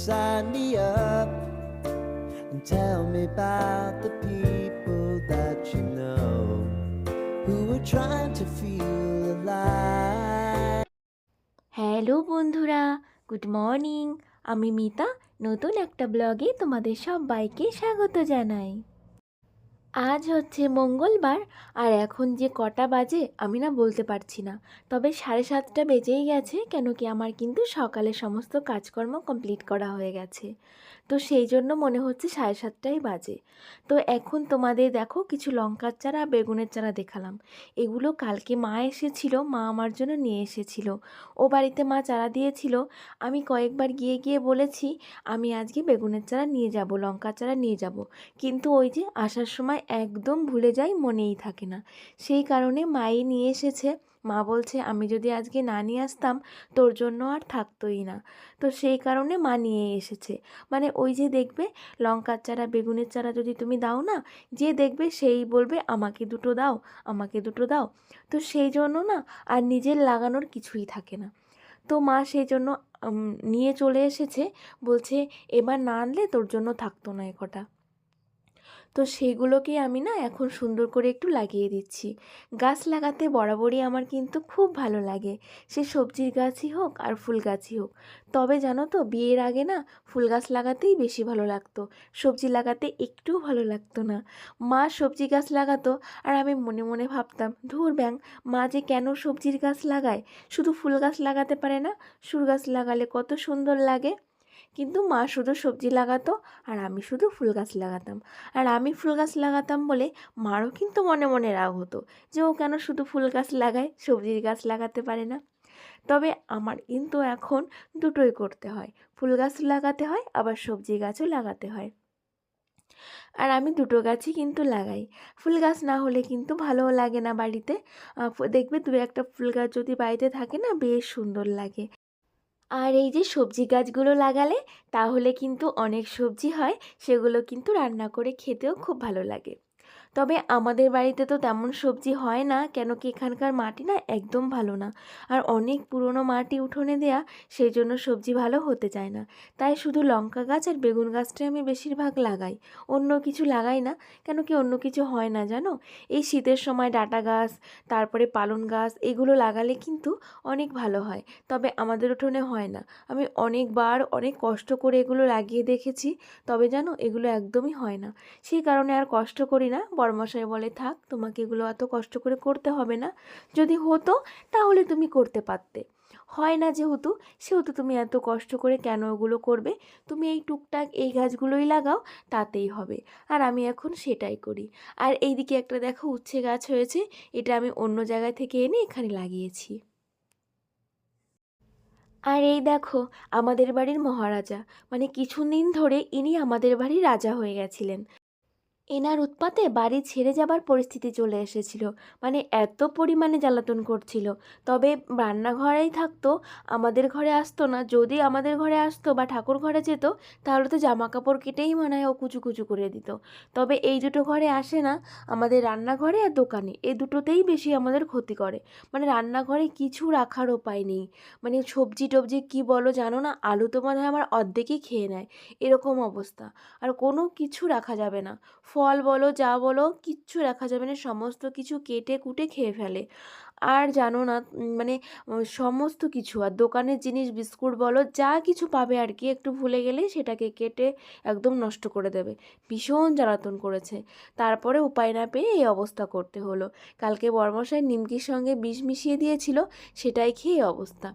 sign me up and tell me about the people that you know who are trying to feel alive. Hello বন্ধুরা, good morning. আমি মিতা, নতুন একটা ব্লগে তোমাদের সবাইকে স্বাগত জানাই। আজ হচ্ছে মঙ্গলবার, আর এখন যে কটা বাজে আমি না বলতে পারছি না, তবে 7:30 বেজেই গেছে, কেন কি আমার কিন্তু সকালে সমস্ত কাজকর্ম কমপ্লিট করা হয়ে গেছে। তো সেই জন্য মনে হচ্ছে 7:30টাই বাজে। তো এখন তোমাদের দেখো কিছু লঙ্কার চারা, বেগুনের চারা দেখালাম। এগুলো কালকে মা এসেছিল, মা আমার জন্য নিয়ে এসেছিল। ও বাড়িতে মা চারা দিয়েছিল। আমি কয়েকবার গিয়ে গিয়ে বলেছি আমি আজকে বেগুনের চারা নিয়ে যাব, লঙ্কার চারা নিয়ে যাব, কিন্তু ওই যে আসার সময় একদম ভুলে যাই, মনেই থাকে না। সেই কারণে মাই নিয়ে এসেছে। মা বলছে আমি যদি আজকে না নিয়ে আসতাম তোর জন্য আর থাকতোই না। তো সেই কারণে মা নিয়ে এসেছে। মানে ওই যে দেখবে লঙ্কার চারা, বেগুনের চারা যদি তুমি দাও না, যে দেখবে সেই বলবে আমাকে দুটো দাও, আমাকে দুটো দাও। তো সেই জন্য না আর নিজের লাগানোর কিছুই থাকে না। তো মা সেই জন্য নিয়ে চলে এসেছে। বলছে এবার না আনলে তোর জন্য থাকতো না এ কটা। তো সেইগুলোকেই আমি না এখন সুন্দর করে একটু লাগিয়ে দিচ্ছি। গাছ লাগাতে বরাবরই আমার কিন্তু খুব ভালো লাগে, সে সবজির গাছই হোক আর ফুল গাছই হোক। তবে জানো তো, বিয়ের আগে না ফুল গাছ লাগাতেই বেশি ভালো লাগতো, সবজি লাগাতে একটুও ভালো লাগতো না। মা সবজি গাছ লাগাতো আর আমি মনে মনে ভাবতাম, ধুর ব্যাং, মা যে কেন সবজির গাছ লাগায়, শুধু ফুল গাছ লাগাতে পারে না? ফুল গাছ লাগালে কত সুন্দর লাগে। কিন্তু মা শুধু সবজি লাগাতো আর আমি শুধু ফুল গাছ লাগাতাম। আর আমি ফুল গাছ লাগাতাম বলে মারও কিন্তু মনে মনে রাগ হতো যে ও কেন শুধু ফুল গাছ লাগায়, সবজির গাছ লাগাতে পারে না। তবে আমার কিন্তু এখন দুটোই করতে হয়, ফুল গাছ লাগাতে হয় আবার সবজি গাছও লাগাতে হয়। আর আমি দুটো গাছই কিন্তু লাগাই। ফুল গাছ না হলে কিন্তু ভালোও লাগে না বাড়িতে। দেখবে দু একটা ফুল গাছ যদি বাড়িতে থাকে না, বেশ সুন্দর লাগে। আর এই যে সবজি গাছগুলো লাগালে তাহলে কিন্তু অনেক সবজি হয়, সেগুলো কিন্তু রান্না করে খেতেও খুব ভালো লাগে। তবে আমাদের বাড়িতে তো তেমন সবজি হয় না, কেন কি এখানকার মাটি না একদম ভালো না। আর অনেক পুরনো মাটি উঠোনে দেয়া, সেই জন্য সবজি ভালো হতে চায় না। তাই শুধু লঙ্কা গাছ আর বেগুন গাছটাই আমি বেশিরভাগ লাগাই, অন্য কিছু লাগাই না। কেন কি অন্য কিছু হয় না জানো, এই শীতের সময় ডাঁটা গাছ, তারপরে পালং গাছ, এগুলো লাগালে কিন্তু অনেক ভালো হয়। তবে আমাদের উঠোনে হয় না। আমি অনেকবার অনেক কষ্ট করে এগুলো লাগিয়ে দেখেছি, তবে জানো এগুলো একদমই হয় না। সেই কারণে আর কষ্ট করি না। বড়মশাই বলে থাক, তোমাকে এগুলো এত কষ্ট করে করতে হবে না, যদি হতো তাহলে তুমি করতে পারতে। হয় না যেহেতু, সেহেতু তুমি এত কষ্ট করে কেন ওগুলো করবে? তুমি এই টুকটাক এই গাছগুলোই লাগাও, তাতেই হবে। আর আমি এখন সেটাই করি। আর এইদিকে একটা দেখো উচ্ছে গাছ হয়েছে, এটা আমি অন্য জায়গা থেকে এনে এখানে লাগিয়েছি। আর এই দেখো আমাদের বাড়ির মহারাজা, মানে কিছুদিন ধরে ইনি আমাদের বাড়ির রাজা হয়ে গেছিলেন। এনার উৎপাতে বাড়ি ছেড়ে যাবার পরিস্থিতি চলে এসেছিল, মানে এত পরিমাণে জ্বালাতন করছিল। তবে রান্নাঘরেই থাকতো, আমাদের ঘরে আসতো না। যদি আমাদের ঘরে আসতো বা ঠাকুর ঘরে যেত, তাহলে তো জামা কাপড় কেটেই মনে হয় ও কুচু কুচু করে দিত। তবে এই দুটো ঘরে আসে না, আমাদের রান্নাঘরে আর দোকানে, এই দুটোতেই বেশি আমাদের ক্ষতি করে। মানে রান্নাঘরে কিছু রাখার উপায় নেই। মানে সবজি টবজি কি বলো জানো না, আলু তো মনে হয় আমার অর্ধেকই খেয়ে নেয়, এরকম অবস্থা। আর কোনো কিছু রাখা যাবে না, ফল বলো যা বলো কিচ্ছু রাখা যাবে না, সমস্ত কিছু কেটে কুটে খেয়ে ফেলে। আর জানো না মানে সমস্ত কিছু, আর দোকানের জিনিস বিস্কুট বলো যা কিছু পাবে আর কি, একটু ভুলে গেলেই সেটাকে কেটে একদম নষ্ট করে দেবে। ভীষণ জ্বালাতন করেছে। তারপরে উপায় না পেয়ে এই অবস্থা করতে হলো। কালকে বড়মশাই নিমকির সঙ্গে বিষ মিশিয়ে দিয়েছিল, সেটাই খেয়ে এই অবস্থা।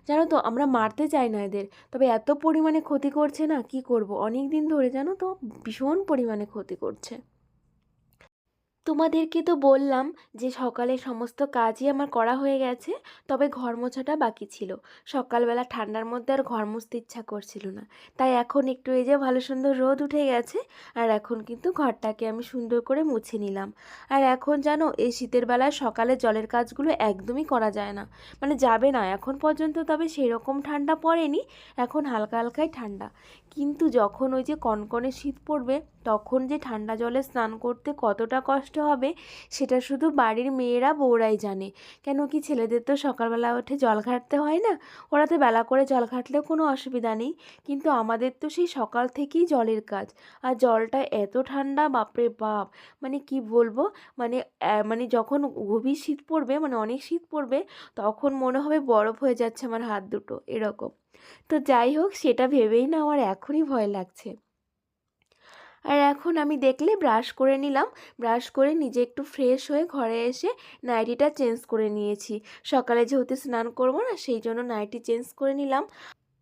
জানো তো আমরা মারতে চাই না এদের, তবে এত পরিমাণে ক্ষতি করছে না, কি করব, অনেক দিন ধরে জানো তো ভীষণ পরিমাণে ক্ষতি করছে। তোমাদেরকে তো বললাম যে সকালে সমস্ত কাজই আমার করা হয়ে গেছে, তবে ঘর মোছাটা বাকি ছিল। সকালবেলা ঠান্ডার মধ্যে আর ঘর মুছতে ইচ্ছা করছিল না, তাই এখন একটু এই যে ভালো সুন্দর রোদ উঠে গেছে, আর এখন কিন্তু ঘরটাকে আমি সুন্দর করে মুছে নিলাম। আর এখন জানো এই শীতের বেলায় সকালে জলের কাজগুলো একদমই করা যায় না, মানে যাবে না এখন পর্যন্ত। তবে সেরকম ঠান্ডা পড়েনি, এখন হালকা হালকাই ঠান্ডা। কিন্তু যখন ওই যে কনকনে শীত পড়বে, তখন যে ঠান্ডা জলে স্নান করতে কতটা কষ্ট হবে সেটা শুধু বাড়ির মেয়েরা বউরাই জানে। কেন কি ছেলেদের তো সকালবেলা উঠে জল ঘাঁটতে হয় না, ওরা তো বেলা করে জল ঘাঁটলেও কোনো অসুবিধা নেই, কিন্তু আমাদের তো সেই সকাল থেকেই জলের কাজ। আর জলটা এত ঠান্ডা, বাপরে বাপ, মানে কি বলবো, মানে মানে যখন গভীর শীত পড়বে, মানে অনেক শীত পড়বে, তখন মনে হবে বরফ হয়ে যাচ্ছে আমার হাত দুটো এরকম। তো যাই হোক, সেটা ভেবেই না আমার এখনই ভয় লাগছে। আর এখন আমি দেখলে ব্রাশ করে নিলাম, ব্রাশ করে নিজে একটু ফ্রেশ হয়ে ঘরে এসে নাইটিটা চেঞ্জ করে নিয়েছি। সকালে যেহেতু স্নান করবো না, সেই জন্য নাইটি চেঞ্জ করে নিলাম।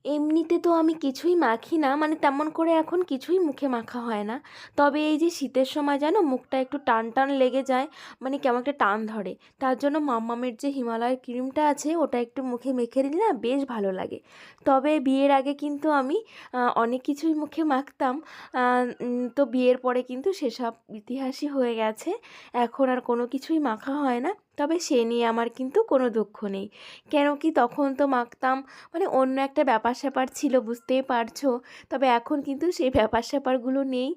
এমনিতে তো আমি কিছুই মাখি না, মানে তেমন করে এখন কিছুই মুখে মাখা হয় না। তবে এই যে শীতের সময় যেন মুখটা একটু টান টান লেগে যায়, মানে কেমন একটা টান ধরে, তার জন্য মাম্মামের যে হিমালয়ের ক্রিমটা আছে ওটা একটু মুখে মেখে দিলে না বেশ ভালো লাগে। তবে বিয়ের আগে কিন্তু আমি অনেক কিছুই মুখে মাখতাম, তো বিয়ের পরে কিন্তু সেসব ইতিহাসই হয়ে গেছে, এখন আর কোনো কিছুই মাখা হয় না। তবে সে নিয়ে আমার কিন্তু কোনো দুঃখ নেই, কেন কি তখন তো মাখতাম, মানে অন্য একটা ব্যাপার-স্যাপার ছিল, বুঝতেই পারছো। তবে এখন কিন্তু সেই ব্যাপার-স্যাপারগুলো নেই।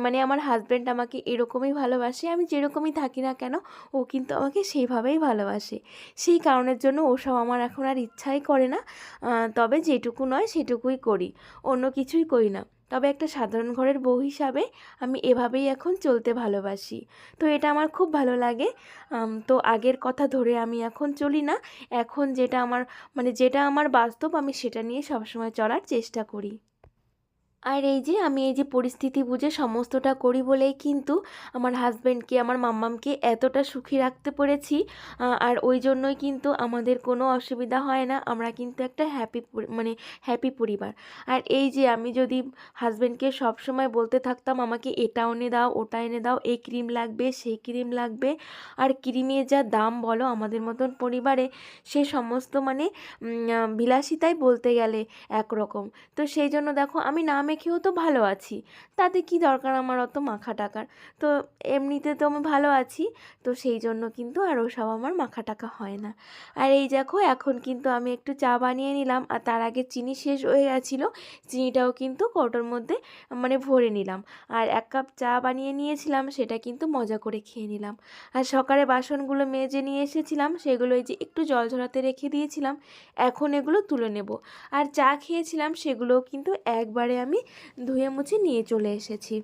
মানে আমার হাসব্যান্ড আমাকে এরকমই ভালোবাসে, আমি যেরকমই থাকি না কেন ও কিন্তু আমাকে সেইভাবেই ভালোবাসে। সেই কারণের জন্য ওসব আমার এখন আর ইচ্ছাই করে না। তবে যেটুকু নয় সেটুকুই করি, অন্য কিছুই করি না। তবে একটা সাধারণ ঘরের বউ হিসাবে আমি এভাবেই এখন চলতে ভালোবাসি। তো এটা আমার খুব ভালো লাগে। তো আগের কথা ধরে আমি এখন চলি না। এখন যেটা আমার, মানে যেটা আমার বাস্তব, আমি সেটা নিয়ে সবসময় চলার চেষ্টা করি। আর এই যে আমি এই যে পরিস্থিতি বুঝে সমস্তটা করি বলেই কিন্তু আমার হাজব্যান্ডকে, আমার মাম্মামকে এতটা সুখী রাখতে পেরেছি। আর ওই জন্যই কিন্তু আমাদের কোনো অসুবিধা হয় না, আমরা কিন্তু একটা মানে হ্যাপি পরিবার। আর এই যে আমি যদি হাজব্যান্ডকে সবসময় বলতে থাকতাম আমাকে এটা এনে দাও, ওটা এনে দাও, এই ক্রিম লাগবে, সেই ক্রিম লাগবে, আর ক্রিমের যা দাম বলো আমাদের মতন পরিবারে, সে সমস্ত মানে বিলাসিতাই বলতে গেলে একরকম। তো সেই জন্য দেখো আমি না মেখেও তো ভালো আছি, তাতে কি দরকার আমার অত মাখা টাকার। তো এমনিতে তো আমি ভালো আছি, তো সেই জন্য কিন্তু আর ওসব আমার মাখা টাকা হয় না। আর এই দেখো এখন কিন্তু আমি একটু চা বানিয়ে নিলাম, আর তার আগে চিনি শেষ হয়ে গেছিলো, চিনিটাও কিন্তু কৌটোর মধ্যে মানে ভরে নিলাম। আর 1 কাপ চা বানিয়ে নিয়েছিলাম, সেটা কিন্তু মজা করে খেয়ে নিলাম। আর সকালে বাসনগুলো মেজে নিয়ে এসেছিলাম, সেগুলো এই যে একটু জল ঝরাতে রেখে দিয়েছিলাম, এখন এগুলো তুলে নেব। আর চা খেয়েছিলাম সেগুলোও কিন্তু একবারে আমি ধুয়ে মুছে নিয়ে চলে এসেছি।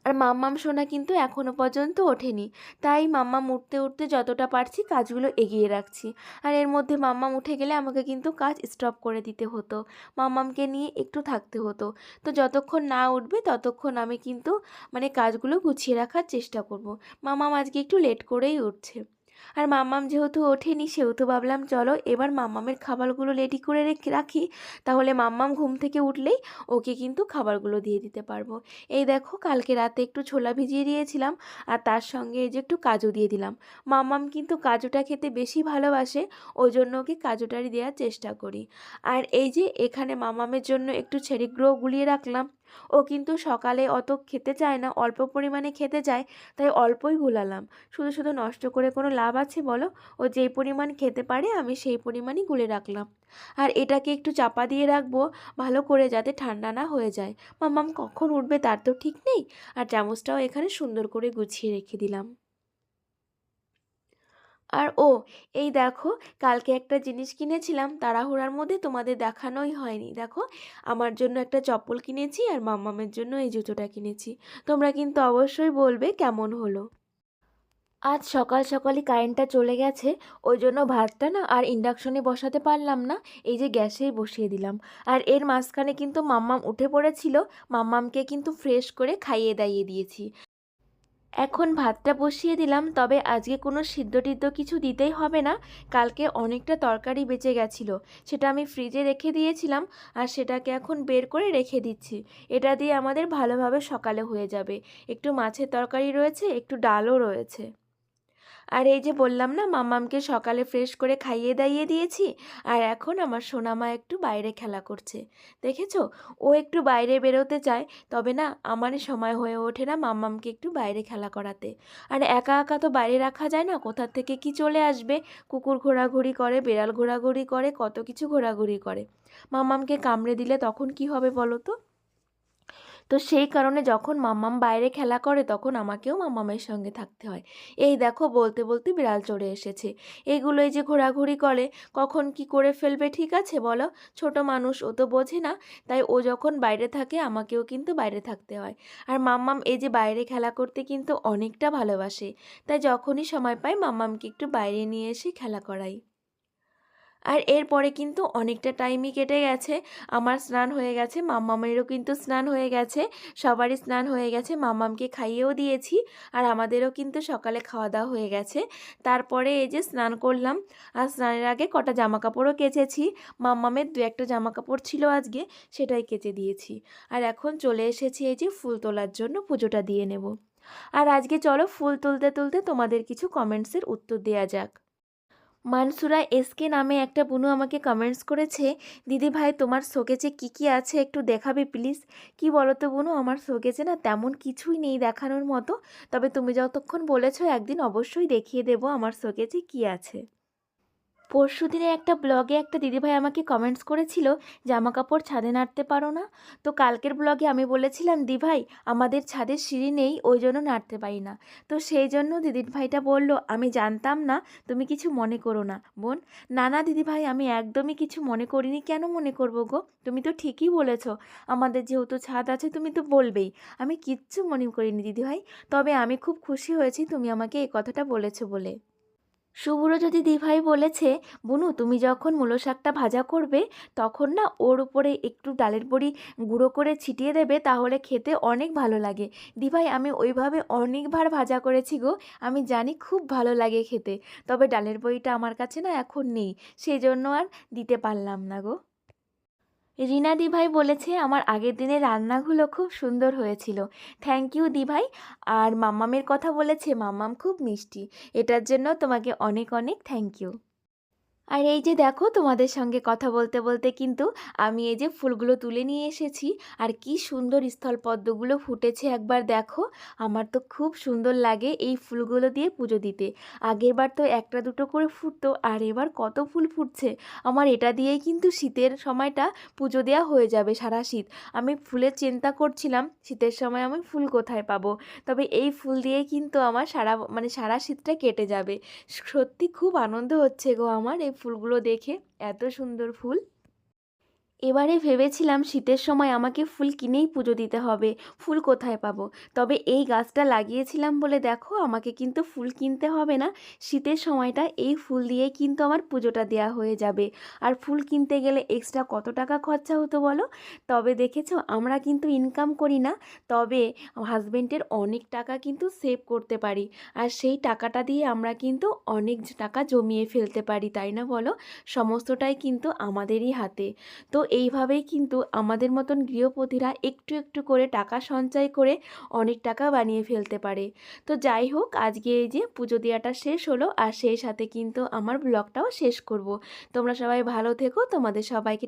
আর মাম্মাম সোনা কিন্তু এখনও পর্যন্ত ওঠেনি, তাই মাম্মাম উঠতে উঠতে যতটা পারছি কাজগুলো এগিয়ে রাখছি। আর এর মধ্যে মাম্মাম উঠে গেলে আমাকে কিন্তু কাজ স্টপ করে দিতে হতো, মাম্মামকে নিয়ে একটু থাকতে হতো। তো যতক্ষণ না উঠবে ততক্ষণ আমি কিন্তু মানে কাজগুলো গুছিয়ে রাখার চেষ্টা করব। মাম্মাম আজকে একটু লেট করেই উঠছে। আর মাম্মাম যেহেতু ওঠেনি, সেহেতু ভাবলাম চলো এবার মাম্মামের খাবারগুলো রেডি করে রাখি, তাহলে মাম্মাম ঘুম থেকে উঠলেই ওকে কিন্তু খাবারগুলো দিয়ে দিতে পারবো। এই দেখো কালকে রাতে একটু ছোলা ভিজিয়ে দিয়েছিলাম, আর তার সঙ্গে এই যে একটু কাজু দিয়ে দিলাম। মাম্মাম কিন্তু কাজুটা খেতে বেশি ভালোবাসে, ওই জন্য ওকে কাজুটারই দেওয়ার চেষ্টা করি। আর এই যে এখানে মাম্মামের জন্য একটু চেরি গুঁড়ো গুলিয়ে রাখলাম, ও কিন্তু সকালে অত খেতে চায় না, অল্প পরিমাণে খেতে চায়, তাই অল্পই গুলালাম। শুধু শুধু নষ্ট করে কোনো লাভ আছে বলো? ও যেই পরিমাণ খেতে পারে আমি সেই পরিমাণই গুলে রাখলাম। আর এটাকে একটু চাপা দিয়ে রাখবো ভালো করে, যাতে ঠান্ডা না হয়ে যায়। মাম্মাম কখন উঠবে তার তো ঠিক নেই। আর চামচটাও এখানে সুন্দর করে গুছিয়ে রেখে দিলাম। আর এই দেখো, কালকে একটা জিনিস কিনেছিলাম, তাড়াহুড়ার মধ্যে তোমাদের দেখানোই হয়নি। দেখো আমার জন্য একটা চপ্পল কিনেছি, আর মাম্মামের জন্য এই জুতোটা কিনেছি। তোমরা কিন্তু অবশ্যই বলবে কেমন হলো। আজ সকাল সকালই কারেন্টটা চলে গেছে, ওই জন্য ভাতটা না আর ইন্ডাকশনে বসাতে পারলাম না, এই যে গ্যাসেই বসিয়ে দিলাম। আর এর মাঝখানে কিন্তু মাম্মাম উঠে পড়েছিল, মাম্মামকে কিন্তু ফ্রেশ করে খাইয়ে দাইয়ে দিয়েছি। এখন ভাতটা বসিয়ে দিলাম, তবে আজকে কোনো সিদ্ধ টিদ্ধ কিছু দিতেই হবে না। কালকে অনেকটা তরকারি বেঁচে গেছিলো, সেটা আমি ফ্রিজে রেখে দিয়েছিলাম, আর সেটাকে এখন বের করে রেখে দিচ্ছি। এটা দিয়ে আমাদের ভালোভাবে সকালে হয়ে যাবে। একটু মাছের তরকারি রয়েছে, একটু ডালও রয়েছে। আর এই যে বললাম না মাম্মামকে সকালে ফ্রেশ করে খাইয়ে দাইয়ে দিয়েছি, আর এখন আমার সোনামা একটু বাইরে খেলা করছে। দেখেছো, ও একটু বাইরে বেরোতে চায়, তবে না আমারই সময় হয়ে ওঠে না মাম্মামকে একটু বাইরে খেলা করাতে। আর একা একা তো বাইরে রাখা যায় না, কোথার থেকে কি চলে আসবে। কুকুর ঘোরাঘুরি করে, বেড়াল ঘোরাঘুরি করে, কত কিছু ঘোরাঘুরি করে। মাম্মামকে কামড়ে দিলে তখন কি হবে বলো তো? তো সেই কারণে যখন মাম্মাম বাইরে খেলা করে তখন আমাকেও মাম্মামের সঙ্গে থাকতে হয়। এই দেখো বলতে বলতে বিড়াল চলে এসেছে। এগুলো এই যে ঘোরাঘুরি করে, কখন কি করে ফেলবে ঠিক আছে বলো? ছোট মানুষ, ও তো বোঝে না, তাই ও যখন বাইরে থাকে আমাকেও কিন্তু বাইরে থাকতে হয়। আর মাম্মাম এই যে বাইরে খেলা করতে কিন্তু অনেকটা ভালোবাসে, তাই যখনই সময় পাই মাম্মামকে একটু বাইরে নিয়ে এসে খেলা করাই। আর এরপরে কিন্তু অনেকটা টাইমই কেটে গেছে, আমার স্নান হয়ে গেছে, মাম্মামেরও কিন্তু স্নান হয়ে গেছে, সবারই স্নান হয়ে গেছে, মাম্মামকে খাইয়েও দিয়েছি, আর আমাদেরও কিন্তু সকালে খাওয়া দাওয়া হয়ে গেছে। তারপরে এই যে স্নান করলাম, আর স্নানের আগে কটা জামা কাপড়ও কেচেছি, মাম্মামের দু একটা জামা কাপড় ছিল আজকে, সেটাই কেচে দিয়েছি। আর এখন চলে এসেছি এই যে ফুল তোলার জন্য, পুজোটা দিয়ে নেব। আর আজকে চলো ফুল তুলতে তুলতে তোমাদের কিছু কমেন্টসের উত্তর দেওয়া যাক। মানসুরা এসকে নামে একটা বুনু আমাকে কমেন্টস করেছে, দিদি ভাই তোমার শোকেজে কি কি আছে একটু দেখাবে প্লিজ। কি বলো তো বুনু, আমার শোকেজে না তেমন কিছুই নেই দেখানোর মতো, তবে তুমি যতক্ষণ বলেছো একদিন অবশ্যই দেখিয়ে দেবো আমার শোকেজে কি আছে। পরশুদিনে একটা ব্লগে একটা দিদিভাই আমাকে কমেন্টস করেছিল, জামা কাপড় ছাদে নাড়তে পারো না। তো কালকের ব্লগে আমি বলেছিলাম দিভাই আমাদের ছাদের সিঁড়ি নেই, ওই জন্য নাড়তে পারি না। তো সেই জন্য দিদিভাইটা বলল আমি জানতাম না, তুমি কিছু মনে করো না বোন। না না দিদিভাই, আমি একদমই কিছু মনে করিনি, কেন মনে করবো গো, তুমি তো ঠিকই বলেছ, আমাদের যেহেতু ছাদ আছে তুমি তো বলবেই, আমি কিচ্ছু মনে করিনি দিদিভাই। তবে আমি খুব খুশি হয়েছি তুমি আমাকে এই কথাটা বলেছো বলে। শুভ্রজ্যোতি দিভাই বলেছে, বুনু তুমি যখন মূলো শাকটা ভাজা করবে তখন না ওর উপরে একটু ডালের বড়ি গুঁড়ো করে ছিটিয়ে দেবে, তাহলে খেতে অনেক ভালো লাগে। দিভাই আমি ওইভাবে অনেকবার ভাজা করেছি গো, আমি জানি খুব ভালো লাগে খেতে, তবে ডালের বড়িটা আমার কাছে না এখন নেই, সেই জন্য আর দিতে পারলাম না গো। রিনা দিভাই বলেছে আমার আগের দিনের রান্নাগুলো খুব সুন্দর হয়েছিল, থ্যাংক ইউ দিভাই। আর মাম্মামের কথা বলেছে মাম্মাম খুব মিষ্টি, এটার জন্য তোমাকে অনেক অনেক থ্যাংক ইউ। আর এই যে দেখো তোমাদের সঙ্গে কথা বলতে বলতে কিন্তু আমি এই যে ফুলগুলো তুলে নিয়ে এসেছি, আর কি সুন্দর স্থলপদ্মগুলো ফুটেছে একবার দেখো, আমার তো খুব সুন্দর লাগে এই ফুলগুলো দিয়ে পুজো দিতে। আগেরবার তো একটা দুটো করে ফুটতো, আর এবার কত ফুল ফুটছে, আমার এটা দিয়েই কিন্তু শীতের সময়টা পুজো দেওয়া হয়ে যাবে সারা শীত। আমি ফুলের চিন্তা করছিলাম শীতের সময় আমি ফুল কোথায় পাবো, তবে এই ফুল দিয়েই কিন্তু আমার সারা শীতটা কেটে যাবে। সত্যি খুব আনন্দ হচ্ছে গো আমার এই ফুলগুলো দেখে, এত সুন্দর ফুল। এবারে ভেবেছিলাম শীতের সময় আমাকে ফুল কিনেই পুজো দিতে হবে, ফুল কোথায় পাবো, তবে এই গাছটা লাগিয়েছিলাম বলে দেখো আমাকে কিন্তু ফুল কিনতে হবে না, শীতের সময়টা এই ফুল দিয়েই কিন্তু আমার পুজোটা দেওয়া হয়ে যাবে। আর ফুল কিনতে গেলে এক্সট্রা কত টাকা খরচা হতো বলো? তবে দেখেছো আমরা কিন্তু ইনকাম করি না, তবে হাজবেন্ডের অনেক টাকা কিন্তু সেভ করতে পারি, আর সেই টাকাটা দিয়ে আমরা কিন্তু অনেক টাকা জমিয়ে ফেলতে পারি, তাই না বলো? সমস্তটাই কিন্তু আমাদেরই হাতে। তো এইভাবেই কিন্তু আমাদের মতন গৃহপতিরা একটু একটু করে টাকা সঞ্চয় করে অনেক টাকা বানিয়ে ফেলতে পারে। তো যাই হোক, আজকে এই যে পুজো দেওয়াটা শেষ হলো, আর সেই সাথে কিন্তু আমার ব্লগটাও শেষ করব। তোমরা সবাই ভালো থেকো, তোমাদের সবাইকে